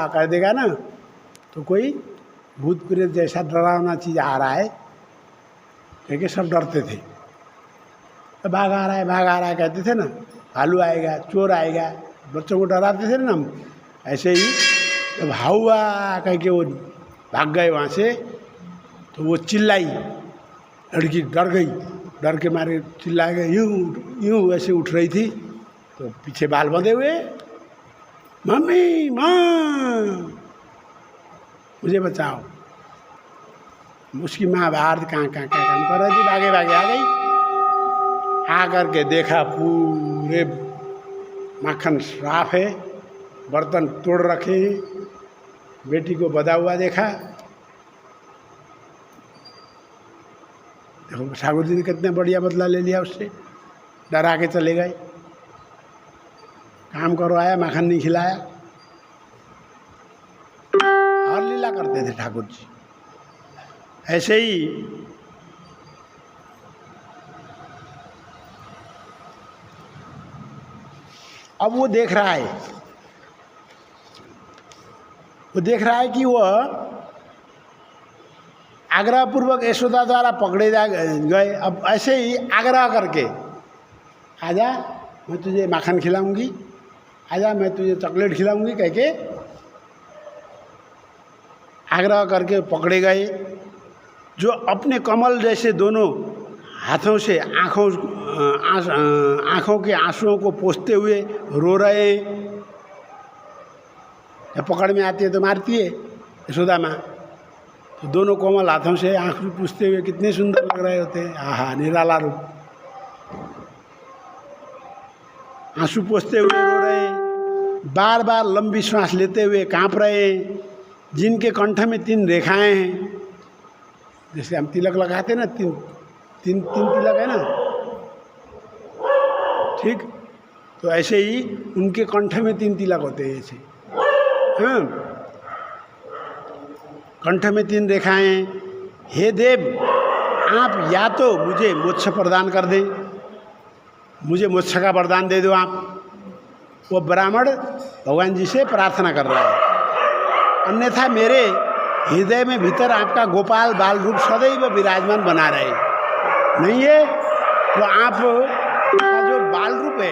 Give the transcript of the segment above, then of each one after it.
कर देगा ना तो कोई भूत प्रेत जैसा डरावना चीज़ आ रहा है क्योंकि सब डरते थे। तो भाग आ रहा है कहते थे ना, भालू आएगा, चोर आएगा, बच्चों को डराते थे ना हम। ऐसे ही जब हाउआ कह के वो भाग गए वहाँ से तो वो चिल्लाई, लड़की डर गई, डर के मारे चिल्ला गए, यूँ ऐसे उठ रही थी तो पीछे बाल बंधे हुए, मम्मी माँ मुझे बचाओ। उसकी माँ बाहर कहाँ काम कर रही थी, भागे भागे आ गई। आ करके देखा पूरे माखन साफ है, बर्तन तोड़ रखे हैं, बेटी को बधा हुआ देखा। देखो ठाकुर जी ने कितने बढ़िया बदला ले लिया उससे, डरा के चले गए, काम करवाया, माखन नहीं खिलाया। हर लीला करते थे ठाकुर जी। ऐसे ही अब वो देख रहा है कि वह आग्रह पूर्वक यशोदा द्वारा पकड़े गए। अब ऐसे ही आग्रह करके, आजा मैं तुझे माखन खिलाऊंगी, आजा मैं तुझे चॉकलेट खिलाऊंगी कह के आग्रह करके पकड़े गए। जो अपने कमल जैसे दोनों हाथों से आँखों के आंसुओं को पोंछते हुए रो रहे। जब पकड़ में आती है तो मारती है यशोदा माँ, तो दोनों कोमल हाथों से आँख पूछते हुए कितने सुंदर लग रहे होते हैं। आहा, निराला रूप। आंसू पोंछते हुए रो रहे, बार बार लंबी सांस लेते हुए कांप रहे, जिनके कंठ में 3 रेखाएं हैं। जैसे हम तिलक लगाते हैं ना, तीन तिलक है ना, ठीक, तो ऐसे ही उनके कंठ में 3 तिलक होते हैं ऐसे। हाँ, कंठ में 3 रेखाएं। हे देव, आप या तो मुझे मोक्ष प्रदान कर दें, मुझे मोक्ष का वरदान दे दो आप। वो ब्राह्मण भगवान जी से प्रार्थना कर रहा है। अन्यथा मेरे हृदय में भीतर आपका गोपाल बाल रूप सदैव विराजमान बना रहे। नहीं है तो आप का जो बाल रूप है,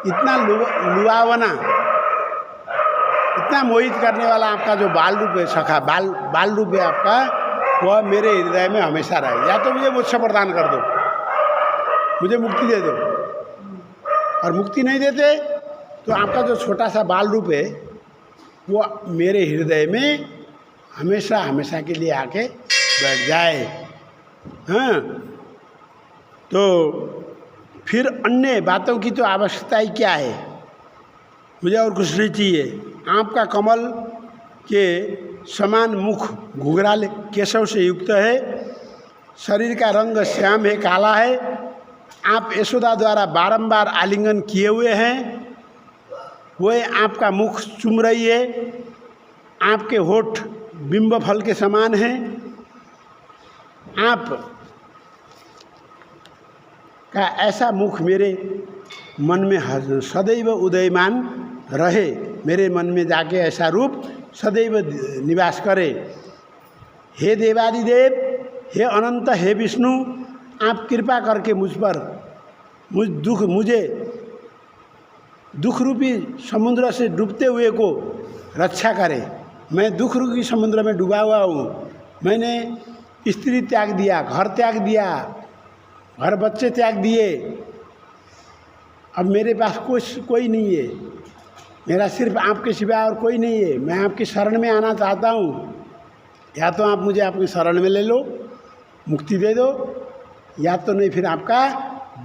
इतना लुभावना, इतना मोहित करने वाला आपका जो बाल रूप है, सखा बाल रूप है आपका, वह मेरे हृदय में हमेशा रहे। या तो मुझे मोक्ष प्रदान कर दो, मुझे मुक्ति दे दो, और मुक्ति नहीं देते तो आपका जो छोटा सा बाल रूप है वो मेरे हृदय में हमेशा हमेशा के लिए आके बैठ जाए। हाँ, तो फिर अन्य बातों की तो आवश्यकता ही क्या है, मुझे और कुछ नहीं चाहिए। आपका कमल के समान मुख घुघराले केशव से युक्त है, शरीर का रंग श्याम है, काला है। आप यशोदा द्वारा बारंबार आलिंगन किए हुए हैं, वह आपका मुख चूम रही है। आपके होठ बिंब फल के समान हैं। आप का ऐसा मुख मेरे मन में सदैव उदयमान रहे, मेरे मन में जाके ऐसा रूप सदैव निवास करे। हे देवादिदेव, हे अनंत, हे विष्णु, आप कृपा करके मुझ पर मुझे दुख रूपी समुद्र से डूबते हुए को रक्षा करें। मैं दुख रूपी समुद्र में डूबा हुआ हूँ। मैंने स्त्री त्याग दिया, घर त्याग दिया, घर बच्चे त्याग दिए। अब मेरे पास कोई नहीं है, मेरा सिर्फ आपके सिवा और कोई नहीं है। मैं आपकी शरण में आना चाहता हूँ। या तो आप मुझे अपनी शरण में ले लो, मुक्ति दे दो, या तो नहीं फिर आपका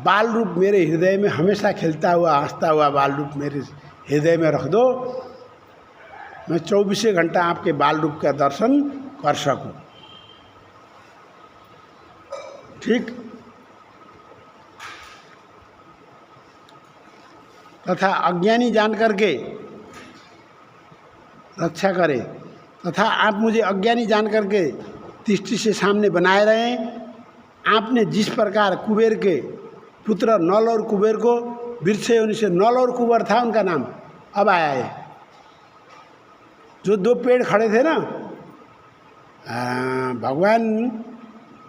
बाल रूप मेरे हृदय में हमेशा खिलता हुआ हंसता हुआ बाल रूप मेरे हृदय में रख दो। मैं 24 घंटा आपके बाल रूप का दर्शन कर सकूं। ठीक। तथा अज्ञानी जान करके रक्षा करें, तथा आप मुझे अज्ञानी जान करके दृष्टि से सामने बनाए रहें। आपने जिस प्रकार कुबेर के पुत्र नल और कुबेर को वृक्ष योनि से, नल और कुबेर था उनका नाम, अब आया है, जो दो पेड़ खड़े थे ना, भगवान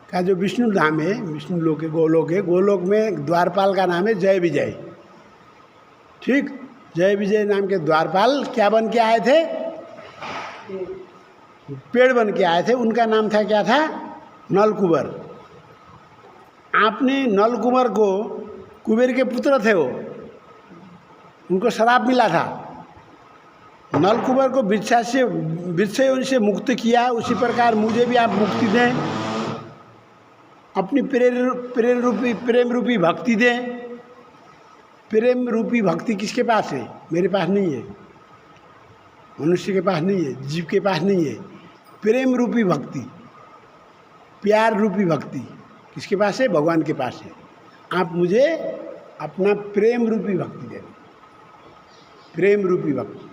का जो विष्णु धाम है, विष्णु लोक है, गोलोक है, गोलोक में द्वारपाल का नाम है जय विजय। ठीक, जय विजय नाम के द्वारपाल क्या बन के आए थे? पेड़ बन के आए थे। उनका नाम था, क्या था? नलकुबर। आपने नलकुबर को, कुबेर के पुत्र थे वो, उनको श्राप मिला था। नलकुबर को वृक्ष से उनसे मुक्त किया, उसी प्रकार मुझे भी आप मुक्ति दें, अपनी प्रेम रूपी भक्ति दें। प्रेम रूपी भक्ति किसके पास है? मेरे पास नहीं है, मनुष्य के पास नहीं है, जीव के पास नहीं है। प्रेम रूपी भक्ति, प्यार रूपी भक्ति किसके पास है? भगवान के पास है। आप मुझे अपना प्रेम रूपी भक्ति दें, प्रेम रूपी भक्ति,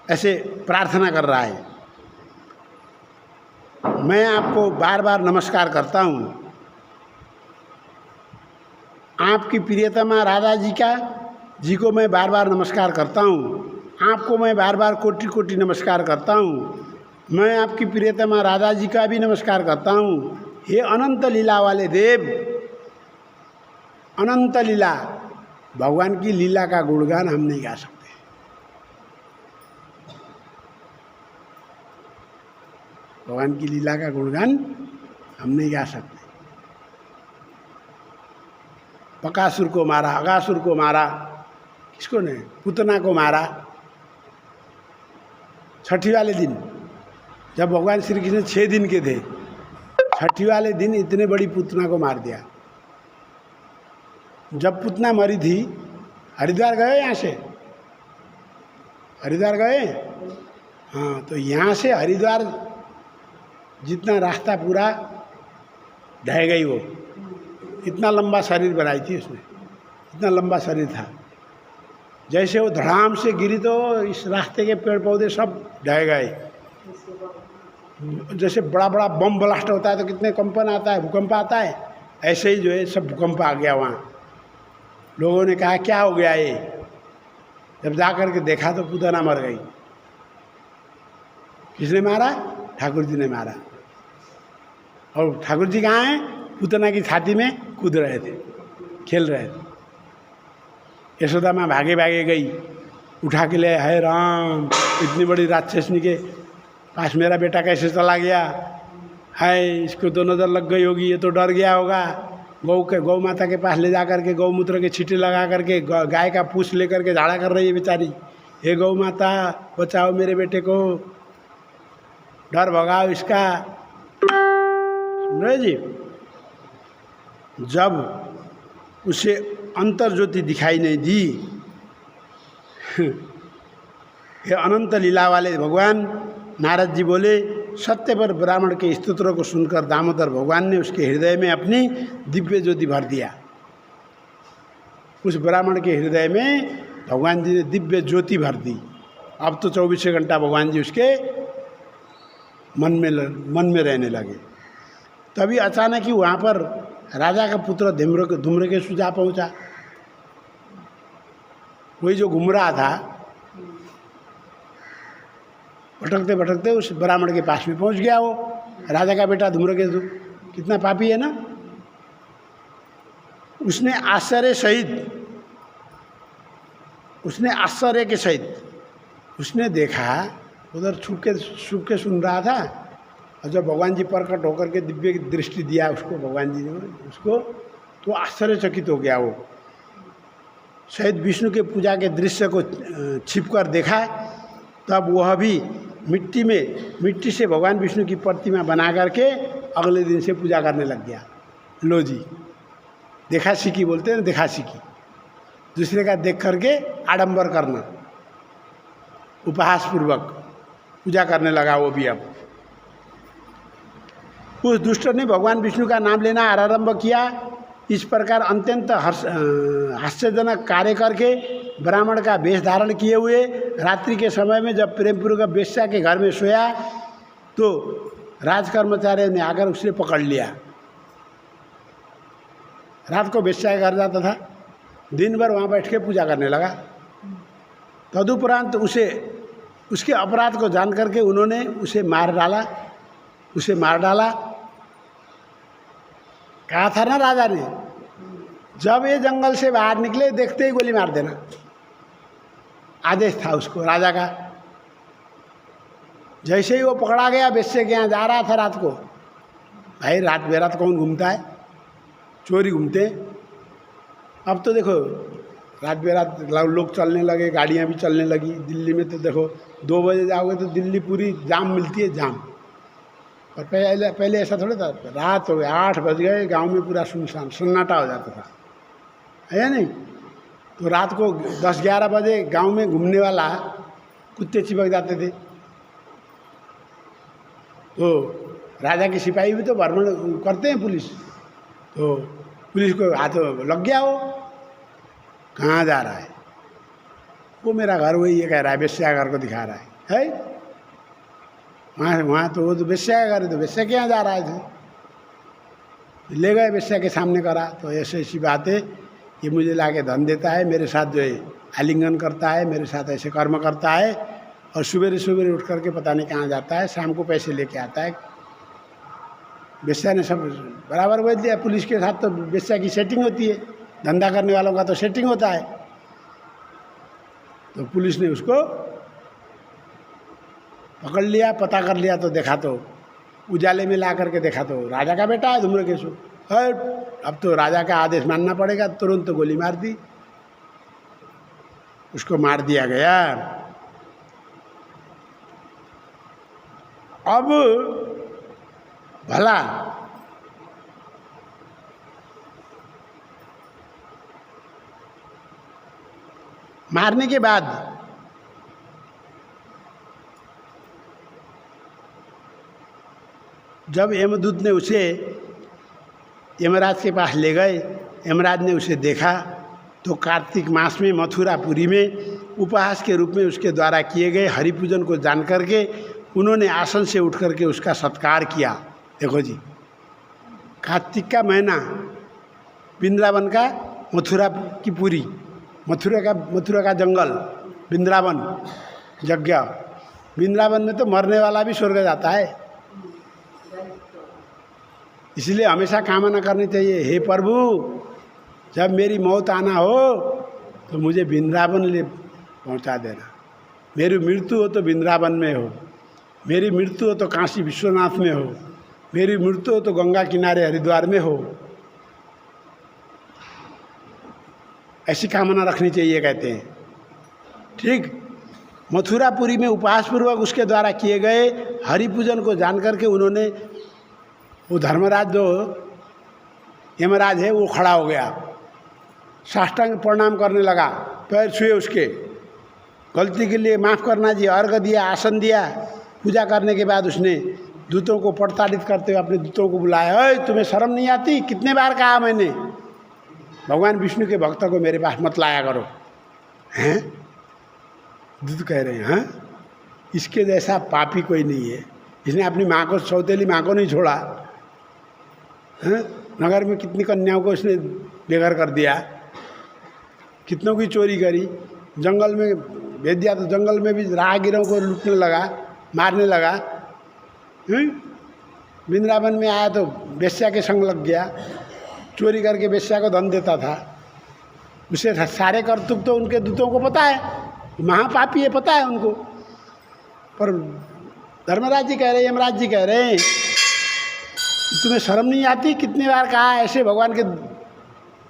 ऐसे प्रार्थना कर रहा है। मैं आपको बार बार नमस्कार करता हूँ। आपकी प्रियतमा राधा जी को मैं बार बार नमस्कार करता हूँ। आपको मैं बार बार कोटि कोटि नमस्कार करता हूँ। मैं आपकी प्रियतमा राधा जी का भी नमस्कार करता हूँ। हे अनंत लीला वाले देव, अनंत लीला, भगवान की लीला का गुणगान हम नहीं गा सकते। भगवान की लीला का गुणगान हम नहीं गा सकते। बकासुर को मारा, अगासुर को मारा, किसको ने? पूतना को मारा। छठी वाले दिन जब भगवान श्री कृष्ण 6 दिन के थे, छठी वाले दिन इतने बड़ी पूतना को मार दिया। जब पूतना मरी थी, हरिद्वार गए? यहाँ से हरिद्वार गए? हाँ, तो यहाँ से हरिद्वार जितना रास्ता पूरा ढह गई वो। इतना लंबा शरीर बनाई थी उसने, इतना लंबा शरीर था। जैसे वो धड़ाम से गिरी तो इस रास्ते के पेड़ पौधे सब ढह गए। जैसे बड़ा बड़ा बम ब्लास्ट होता है तो कितने कंपन आता है, भूकंप आता है, ऐसे ही जो है सब भूकंप आ गया वहाँ। लोगों ने कहा क्या हो गया ये? जब जा कर के देखा तो पूतना मर गई। किसने मारा? ठाकुर जी ने मारा। और ठाकुर जी कहाँ हैं? पूतना की छाती में कूद रहे थे, खेल रहे थे। यशोदा माँ भागे भागे गई, उठा के ले, हाय राम, इतनी बड़ी राक्षसनी के पास मेरा बेटा कैसे चला गया? हाय, इसको तो नज़र लग गई होगी, ये तो डर गया होगा। गौ माता के पास ले जा करके गौमूत्र के छींटे लगा करके गाय का पूछ लेकर के झाड़ा कर रही है बेचारी। हे गौ माता, बचाओ मेरे बेटे को, डर भगाओ इसका। सुन रहे जी? जब उसे अंतर ज्योति दिखाई नहीं दी, हे अनंत लीला वाले भगवान, नारद जी बोले, सत्य पर ब्राह्मण के स्तोत्रों को सुनकर दामोदर भगवान ने उसके हृदय में अपनी दिव्य ज्योति भर दिया। उस ब्राह्मण के हृदय में भगवान जी ने दिव्य ज्योति भर दी। अब तो 24 घंटा भगवान जी उसके मन में रहने लगे। तभी अचानक ही वहाँ पर राजा का पुत्र धूम्रकेतु जा पहुँचा। वही जो घूम रहा था, भटकते भटकते उस ब्राह्मण के पास में पहुँच गया। वो राजा का बेटा धूम्रकेतु कितना पापी है ना। उसने आश्चर्य के सहित उसने देखा, उधर छुप के सुन रहा था। और जब भगवान जी प्रकट होकर के दिव्य दृष्टि दिया उसको, भगवान जी ने उसको, तो आश्चर्यचकित हो गया। वो शायद विष्णु के पूजा के दृश्य को छिप कर देखा। तब वह भी मिट्टी से भगवान विष्णु की प्रतिमा बना करके अगले दिन से पूजा करने लग गया। लो जी, देखा सीखी बोलते हैं, देखा सीखी। दूसरे का देख करके आडंबर करना, उपहास पूर्वक पूजा करने लगा वो भी। अब उस दुष्ट ने भगवान विष्णु का नाम लेना आरंभ किया। इस प्रकार अत्यंत हास्यजनक कार्य करके ब्राह्मण का वेश धारण किए हुए रात्रि के समय में जब प्रेमपूर्वक वेश्या के घर में सोया तो राज कर्मचारी ने आकर उसे पकड़ लिया। रात को वेश्या के घर जाता था, दिन भर वहाँ बैठ के पूजा करने लगा। तदुपरांत उसे उसके अपराध को जान करके उन्होंने उसे मार डाला। कहा था ना राजा ने, जब ये जंगल से बाहर निकले देखते ही गोली मार देना, आदेश था उसको राजा का। जैसे ही वो पकड़ा गया, वेश्या के यहाँ जा रहा था रात को। भाई रात बेरात कौन घूमता है, चोरी घूमते हैं। अब तो देखो रात बेरात लोग चलने लगे, गाड़ियाँ भी चलने लगी। दिल्ली में तो देखो 2 बजे जाओगे तो दिल्ली पूरी जाम मिलती है, जाम। और पहले ऐसा थोड़ा था, रात हो गई 8 बज गए, गांव में पूरा सुनसान सन्नाटा हो जाता था, है या नहीं। तो रात को 10-11 बजे गांव में घूमने वाला कुत्ते चिपक जाते थे। तो राजा के सिपाही भी तो भ्रमण करते हैं पुलिस, तो पुलिस को हाथ लग गया, वो कहाँ जा रहा है, वो मेरा घर वही ये कह रहा है, वेश्या घर को दिखा रहा है वहाँ तो वो तो वेश्या का घर है, तो वेश्या के यहाँ जा रहा है। ले गए वेश्या के सामने करा, तो ऐसी बात है, ये मुझे लाके धन देता है, मेरे साथ जो है आलिंगन करता है, मेरे साथ ऐसे कर्म करता है, और सवेरे उठ करके पता नहीं कहाँ जाता है, शाम को पैसे लेके आता है। वेश्या ने सब बराबर बोल दिया। पुलिस के साथ तो वेश्या की सेटिंग होती है, धंधा करने वालों का तो सेटिंग होता है। तो पुलिस ने उसको पकड़ लिया, पता कर लिया, तो देखा तो उजाले में ला करके देखा तो राजा का बेटा है धूम्रकेशु। अब तो राजा का आदेश मानना पड़ेगा, तुरंत तो गोली मार दी, उसको मार दिया गया। अब भला मारने के बाद जब यमदूत ने उसे यमराज के पास ले गए, यमराज ने उसे देखा, तो कार्तिक मास में मथुरापुरी में उपहास के रूप में उसके द्वारा किए गए हरिपूजन को जान करके उन्होंने आसन से उठ करके उसका सत्कार किया। देखो जी, कार्तिक का महीना, वृंदावन का मथुरा की पुरी, मथुरा का जंगल, वृंदावन यज्ञ। वृंदावन में तो मरने वाला भी स्वर्ग जाता है, इसलिए हमेशा कामना करनी चाहिए, हे प्रभु जब मेरी मौत आना हो तो मुझे वृंदावन ले पहुंचा देना। मेरी मृत्यु हो तो वृंदावन में हो, मेरी मृत्यु हो तो काशी विश्वनाथ में हो, मेरी मृत्यु हो तो गंगा किनारे हरिद्वार में हो। ऐसी कामना रखनी चाहिए कहते हैं। ठीक, मथुरापुरी में उपहास पूर्वक उसके द्वारा किए गए हरिपूजन को जान करके उन्होंने, वो धर्मराज जो यमराज है वो खड़ा हो गया, साष्टांग प्रणाम करने लगा, पैर छुए उसके, गलती के लिए माफ़ करना जी, अर्घ दिया, आसन दिया। पूजा करने के बाद उसने दूतों को प्रताड़ित करते हुए अपने दूतों को बुलाया, अरे तुम्हें शर्म नहीं आती, कितने बार कहा मैंने भगवान विष्णु के भक्त को मेरे पास मत लाया करो। हैं, दूत कह रहे हैं, हाँ इसके जैसा पापी कोई नहीं है, इसने अपनी माँ को, सौतेली माँ को नहीं छोड़ा, हैं नगर में कितनी कन्याओं को इसने बेघर कर दिया, कितनों की चोरी करी, जंगल में भेज दिया तो जंगल में भी राहगीरों को लूटने लगा, मारने लगा। वृंदावन में आया तो वेश्या के संग लग गया, चोरी करके वेश्या को धन देता था। उसे सारे कर्तव्य तो उनके दूतों को पता है, महापापी है, पता है उनको। पर धर्मराज जी कह रहे हैं, यमराज जी कह रहे हैं, तुम्हें शर्म नहीं आती, कितनी बार कहा ऐसे भगवान के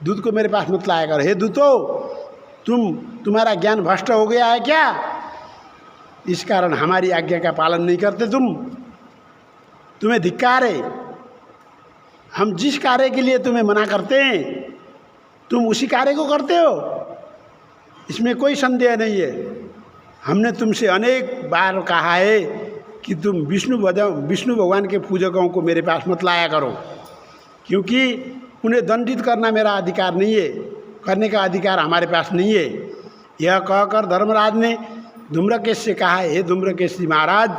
दूत को मेरे पास मत लाया करो। हे दूतो, तुम्हारा ज्ञान भ्रष्ट हो गया है क्या? इस कारण हमारी आज्ञा का पालन नहीं करते तुम्हें धिक्कार है। हम जिस कार्य के लिए तुम्हें मना करते हैं तुम उसी कार्य को करते हो, इसमें कोई संदेह नहीं है। हमने तुमसे अनेक बार कहा है कि तुम विष्णु भगवान के पूजकों को मेरे पास मत लाया करो, क्योंकि उन्हें दंडित करना मेरा अधिकार नहीं है, करने का अधिकार हमारे पास नहीं है। यह कहकर धर्मराज ने धूम्रकेश से कहा, हे धूम्रकेश जी महाराज,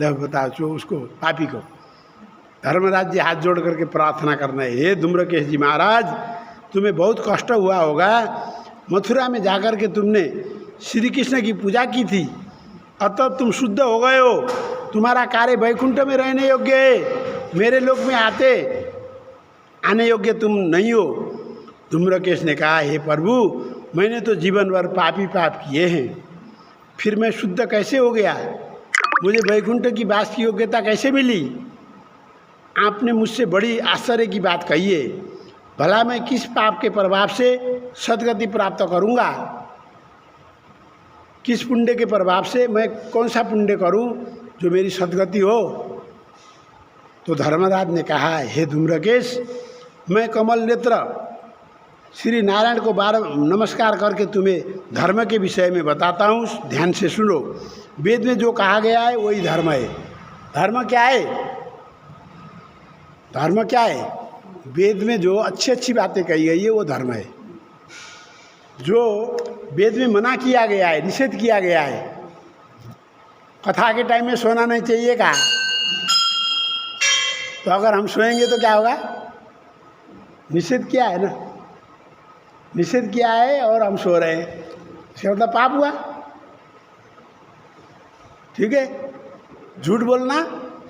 बताओ जो उसको पापी को धर्मराज जी हाथ जोड़ करके प्रार्थना करना है, हे धूम्रकेश जी महाराज, तुम्हें बहुत कष्ट हुआ होगा, मथुरा में जाकर के तुमने श्री कृष्ण की पूजा की थी, अतः तुम शुद्ध हो गए हो, तुम्हारा कार्य वैकुंठ में रहने योग्य है, मेरे लोक में आने योग्य तुम नहीं हो। धूम्रकेश ने कहा, हे प्रभु, मैंने तो जीवन भर पापी पाप किए हैं, फिर मैं शुद्ध कैसे हो गया? मुझे वैकुंठ की वास की योग्यता कैसे मिली? आपने मुझसे बड़ी आश्चर्य की बात कही है। भला मैं किस पाप के प्रभाव से सद्गति प्राप्त करूंगा? किस पुण्य के प्रभाव से, मैं कौन सा पुण्य करूं जो मेरी सद्गति हो? तो धर्मराज ने कहा, हे धूम्रकेश, मैं कमल नेत्र श्री नारायण को बार नमस्कार करके तुम्हें धर्म के विषय में बताता हूँ, ध्यान से सुनो। वेद में जो कहा गया है वही धर्म है। धर्म क्या है? धर्म क्या है? वेद में जो अच्छी अच्छी बातें कही गई है वो धर्म है। जो वेद में मना किया गया है, निषेध किया गया है, कथा के टाइम में सोना नहीं चाहिए कहा, तो अगर हम सोएंगे तो क्या होगा? निषेध किया है ना, निषेध किया है और हम सो रहे हैं, इसका मतलब पाप हुआ। ठीक है, झूठ बोलना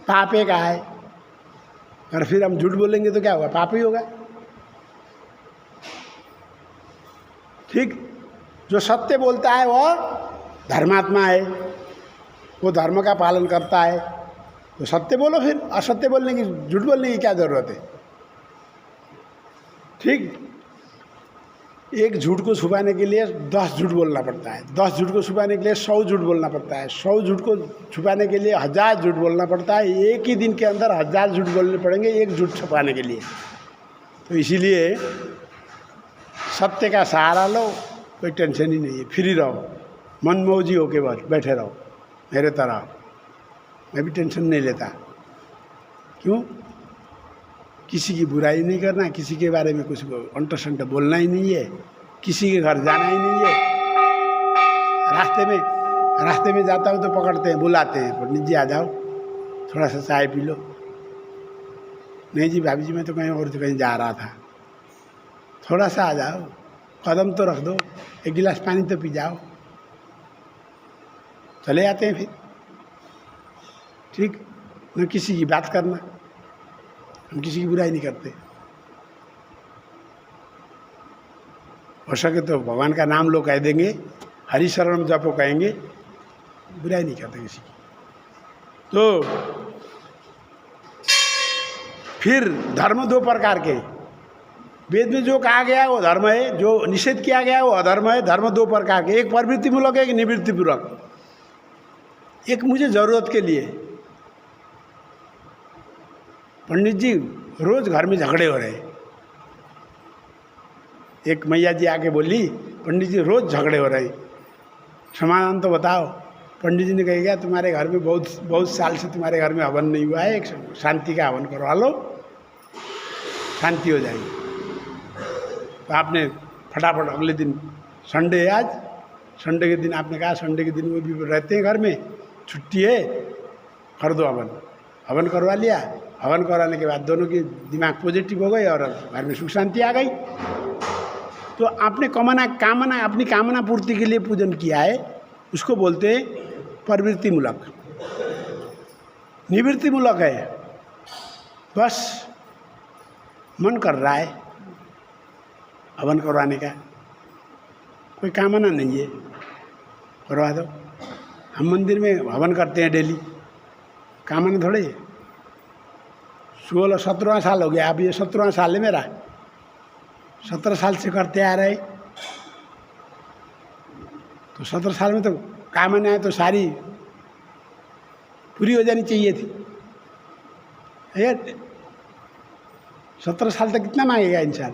पाप है कहा है, और फिर हम झूठ बोलेंगे तो क्या होगा? पाप ही होगा। ठीक, जो सत्य बोलता है वो धर्मात्मा है, वो धर्म का पालन करता है, तो सत्य बोलो। फिर असत्य बोलने की, झूठ बोलने की क्या ज़रूरत है? ठीक, एक झूठ को छुपाने के लिए 10 झूठ बोलना पड़ता है, 10 झूठ को छुपाने के लिए 100 झूठ बोलना पड़ता है, 100 झूठ को छुपाने के लिए 1000 झूठ बोलना पड़ता है। एक ही दिन के अंदर 1000 झूठ बोलने पड़ेंगे एक झूठ छुपाने के लिए। तो इसीलिए सत्य का सहारा लो, कोई टेंशन ही नहीं है, फ्री रहो, मनमौजी होके बस बैठे रहो मेरे तरह। मैं भी टेंशन नहीं लेता। क्यों? किसी की बुराई नहीं करना, किसी के बारे में कुछ अंट शंट बोलना ही नहीं है, किसी के घर जाना ही नहीं है। रास्ते में जाता हूँ तो पकड़ते हैं, बुलाते हैं, पंडित जी आ जाओ, थोड़ा सा चाय पी लो। नहीं जी भाभी जी, मैं तो कहीं और कहीं जा रहा था, थोड़ा सा आ जाओ, कदम तो रख दो, एक गिलास पानी तो पी जाओ। चले जाते हैं फिर। ठीक, न किसी की बात करना, हम किसी की बुराई नहीं करते। हो सके तो भगवान का नाम लोग कह देंगे, हरि शरण जपो कहेंगे, बुराई नहीं करते किसी की। तो फिर धर्म 2 प्रकार के, वेद में जो कहा गया है वो धर्म है, जो निषेध किया गया है वो अधर्म है। धर्म 2 प्रकार के, एक प्रवृत्ति मूलक है, एक निवृत्ति पूर्वक। एक मुझे जरूरत के लिए। पंडित जी रोज घर में झगड़े हो रहे। एक मैया जी आके बोली, पंडित जी रोज झगड़े हो रहे, समाधान तो बताओ। पंडित जी ने कहा, क्या तुम्हारे घर में बहुत साल से तुम्हारे घर में हवन नहीं हुआ है, एक शांति का हवन करवा लो, शांति हो जाएगी। तो आपने फटाफट अगले दिन, संडे है आज, संडे के दिन आपने कहा, संडे के दिन वो भी रहते हैं घर में, छुट्टी है, कर दो हवन। हवन करवा लिया। हवन कराने के बाद दोनों की दिमाग पॉजिटिव हो गई और घर में सुख शांति आ गई। तो आपने अपनी कामना पूर्ति के लिए पूजन किया है, उसको बोलते हैं प्रवृत्ति मूलक। निवृत्ति मूलक है, बस मन कर रहा है हवन करवाने का, कोई कामना नहीं है, करवा दो। हम मंदिर में हवन करते हैं डेली, कामना थोड़ी है। 16-17वां साल हो गया, अब ये 17वां साल है मेरा, 17 साल से करते आ रहे। तो 17 साल में तो कामनाएं तो सारी पूरी हो जानी चाहिए थी। 17 साल तक कितना मांगेगा इंसान,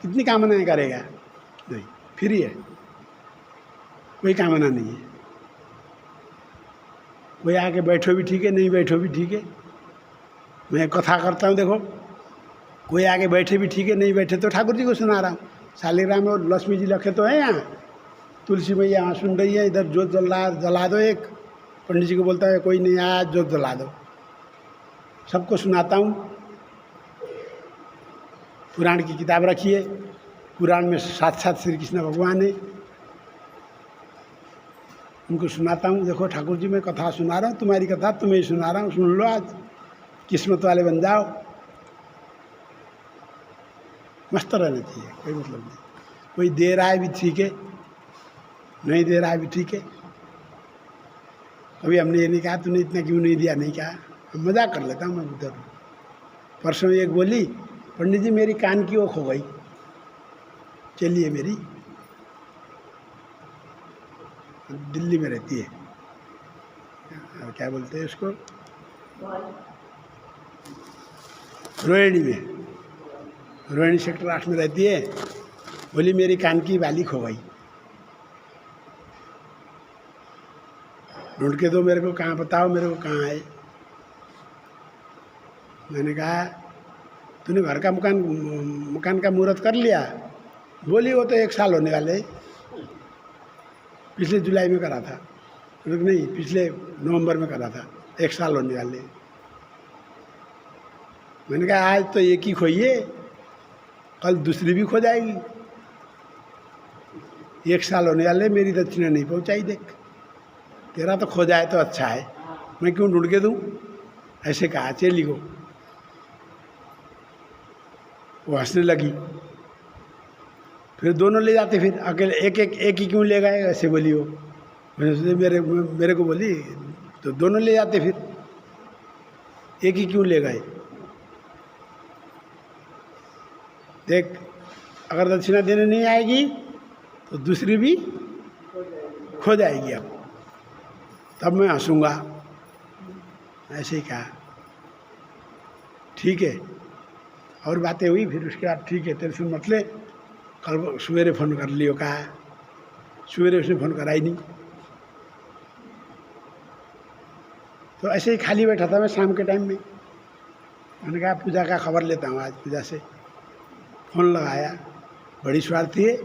कितनी कामनाएं करेगा? नहीं, फ्री है, कोई कामना नहीं है। कोई आके बैठो भी ठीक है, नहीं बैठो भी ठीक है। मैं कथा करता हूँ, देखो, कोई आके बैठे भी ठीक है, नहीं बैठे तो ठाकुर जी को सुना रहा हूँ। शालिग्राम और लक्ष्मी जी लखे तो हैं यहाँ, तुलसी मैया यहाँ सुन रही है, इधर जोत जला दो। एक पंडित जी को बोलता है, कोई नहीं आया, जोत जला दो। सबको सुनाता हूँ। पुराण की किताब रखी है, पुराण में साथ साथ श्री कृष्ण भगवान है। उनको सुनाता हूँ, देखो ठाकुर जी मैं कथा सुना रहा हूँ, तुम्हारी कथा तुम्हें ही सुना रहा हूँ, सुन लो, आज किस्मत वाले बन जाओ। मस्त रहना चाहिए, कोई मतलब नहीं। कोई दे रहा है भी ठीक है, नहीं दे रहा है भी ठीक है। अभी हमने ये नहीं कहा तूने इतना क्यों नहीं दिया, नहीं कहा, मजाक कर लेता हूँ मैं उधर। परसों एक बोली, पंडित जी मेरी कान की वो खो गई। चलिए, मेरी दिल्ली में रहती है, क्या बोलते हैं उसको, रोहिणी में, रोहिणी सेक्टर 8 में रहती है। बोली मेरी कान की बाली खो गई, ढूंढ के दो मेरे को, कहाँ बताओ मेरे को कहाँ है। मैंने कहा तूने घर का मकान का मुहूर्त कर लिया? बोली वो तो 1 साल होने वाले, पिछले जुलाई में करा था, नहीं पिछले नवंबर में करा था, 1 साल होने वाले। मैंने कहा आज तो एक ही खोई है, कल दूसरी भी खो जाएगी। 1 साल होने वाले, मेरी दक्षिणा नहीं पहुंचाई, देख तेरा तो खो जाए तो अच्छा है, मैं क्यों ढूंढ के दूं, ऐसे कहा चेली को। वो हंसने लगी। फिर दोनों ले जाते, फिर अकेले एक ही क्यों ले गए, ऐसे बोली वो। मैंने सोचा मेरे को बोली तो दोनों ले जाते, फिर एक ही क्यों ले गए। देख अगर दक्षिणा देने नहीं आएगी तो दूसरी भी खो जाएगी। अब तब मैं हंसूंगा, ऐसे ही कहा। ठीक है, और बातें हुई, फिर उसके बाद ठीक है तेरे से मतलब कल सवेरे फ़ोन कर लियो, कहा सवेरे उसने फ़ोन करा ही नहीं। तो ऐसे ही खाली बैठा था मैं शाम के टाइम में, मैंने कहा पूजा का खबर लेता हूँ आज पूजा से। फ़ोन लगाया, बड़ी स्वार्थी है,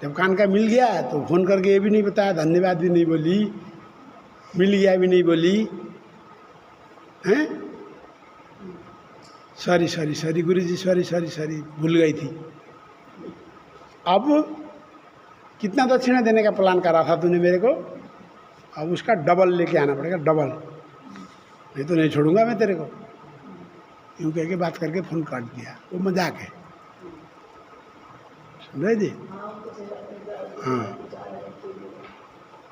जब कान का मिल गया तो फ़ोन करके ये भी नहीं बताया, धन्यवाद भी नहीं बोली, मिल गया भी नहीं बोली, हैं सॉरी गुरुजी, सॉरी भूल गई थी। अब कितना दक्षिणा देने का प्लान करा था तूने मेरे को, अब उसका डबल लेके आना पड़ेगा, डबल, नहीं तो नहीं छोड़ूंगा मैं तेरे को। यूँ कह के बात करके फ़ोन काट दिया। वो मजाक है, सुन रहे जी? हाँ,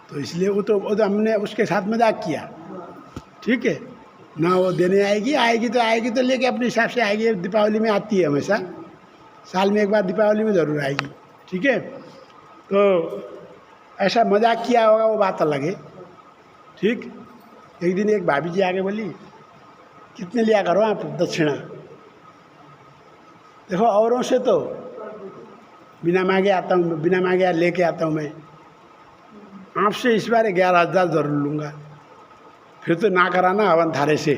तो इसलिए वो तो हमने उसके साथ मजाक किया, ठीक है ना। वो देने आएगी तो लेके अपने हिसाब से आएगी। दीपावली में आती है हमेशा, साल में एक बार दीपावली में ज़रूर आएगी, ठीक है। तो ऐसा मजाक किया होगा वो बात अलग है, ठीक। एक दिन एक भाभी जी आके बोली कितने लिया करो आप दक्षिणा। देखो औरों से तो बिना मांगे आता हूँ, बिना मांगे लेके आता हूँ मैं, आपसे इस बार 11,000 ज़रूर लूँगा। फिर तो ना कराना हवन थारे से।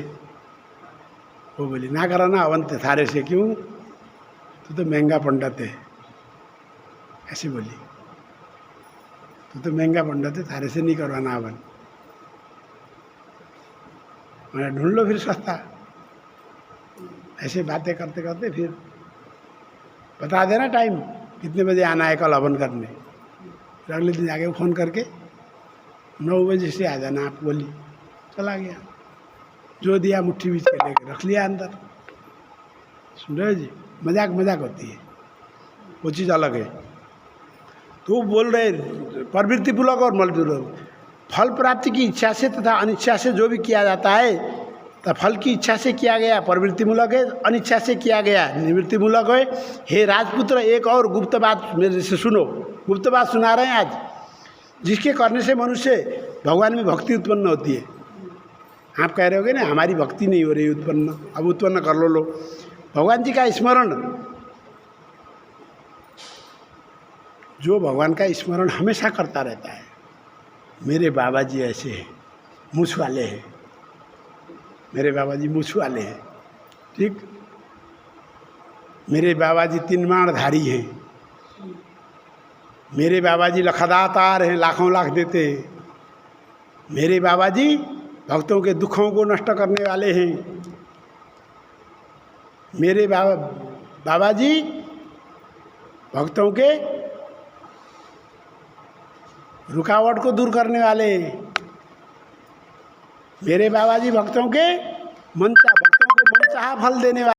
वो बोली ना कराना हवन थारे से, क्यों, तो महंगा पंडित है, ऐसे बोली। तो महंगा पंडित है, थारे से नहीं करवाना हवन। मैंने ढूंढ लो फिर सस्ता। ऐसे बातें करते करते फिर बता देना टाइम कितने बजे आना है कल हवन करने। फिर अगले दिन आके फ़ोन करके 9 बजे से आ जाना आप, बोली। चला गया, जो दिया मुट्ठी बीच के लेके रख लिया अंदर। सुन रहे जी, मजाक होती है, वो चीज़ अलग है। तो बोल रहे प्रवृत्ति पूर्वक और मल पूर्वक, फल प्राप्ति की इच्छा से तथा अनिच्छा से जो भी किया जाता है, तो फल की इच्छा से किया गया प्रवृत्ति मूलक है, अनिच्छा से किया गया निवृत्ति मूलक है। हे राजपुत्र, एक और गुप्त बात मेरे से सुनो, गुप्त बात सुना रहे हैं आज, जिसके करने से मनुष्य भगवान में भक्ति उत्पन्न होती है। आप कह रहे होगे ना हमारी भक्ति नहीं हो रही उत्पन्न, अब उत्पन्न कर लो। भगवान जी का स्मरण, जो भगवान का स्मरण हमेशा करता रहता है। मेरे बाबा जी ऐसे हैं, मूछ वाले हैं, मेरे बाबा जी मूछ वाले हैं, ठीक। मेरे बाबा जी 3 बाणधारी हैं, मेरे बाबा जी लखदातार हैं, लाखों लाख देते हैं। मेरे बाबा जी भक्तों के दुखों को नष्ट करने वाले हैं। मेरे बाबा जी भक्तों के रुकावट को दूर करने वाले, मेरे बाबा जी भक्तों को मनचाहा फल देने वाले।